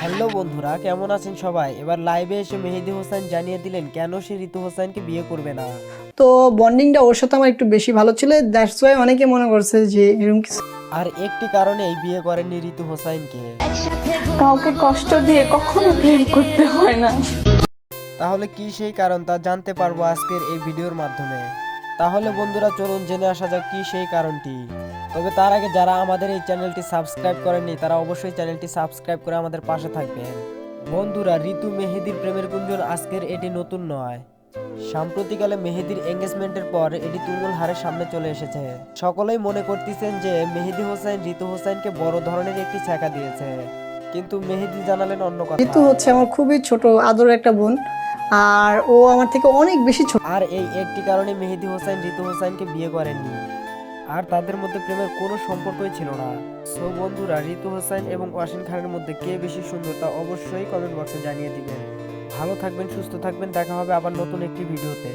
Hello বন্ধুরা, কেমন আছেন সবাই? এবার লাইভে এসে মেহেদী হোসেন জানিয়ে দিলেন কেন সে ঋতু হোসেনকে বিয়ে করবে না। তো বন্ডিংটা ওর সাথে আমার একটু বেশি ভালো ছিল, দ্যাটস ওয়াই অনেকে মনে করছে যে এরকম কিছু। আর একটি কারণেই বিয়ে করেননি ঋতু হোসেনকে। কাউকে কষ্ট দিয়ে কখনো প্রেম করতে হয় না। তাহলে কি সেই কারণ তা জানতে পারবো আজকের এই ভিডিওর মাধ্যমে। তাহলে বন্ধুরা চলুন জেনে আসা যাক কি সেই কারণটি। তবে তার আগে যারা আমাদের এই চ্যানেলটি সাবস্ক্রাইব করেননি তারা অবশ্যই চ্যানেলটি সাবস্ক্রাইব করে আমাদের পাশে থাকবেন। বন্ধুরা, ঋতু মেহেদীর প্রেমের গুঞ্জন আজকের এটি নতুন নয়। সাম্প্রতিককালে মেহেদীর এঙ্গেজমেন্টের পর এটি তুমুল হারে সামনে চলে এসেছে। সকলেই মনে করতেছেন যে মেহেদী হোসেন ঋতু হোসেনকে বড় ধরনের একটি ছ্যাঁকা দিয়েছে, কিন্তু মেহেদী জানালেন অন্য কথা। ঋতু হচ্ছে আমার খুবই ছোট আদরের একটা বোন, আর ও আমার থেকে অনেক বেশি ছোট। আর এই একটি কারণে মেহেদী হোসেন ঋতু হোসেনকে বিয়ে করেননি, আর তাদের মধ্যে প্রেমের কোনো সম্পর্কই ছিল না। সো বন্ধুরা, ঋতু হোসেন এবং ওয়াসিম খানের মধ্যে কে বেশি সুন্দর তা অবশ্যই কমেন্ট বক্সে জানিয়ে দিবেন। ভালো থাকবেন, সুস্থ থাকবেন, দেখা হবে আবার নতুন একটি ভিডিওতে।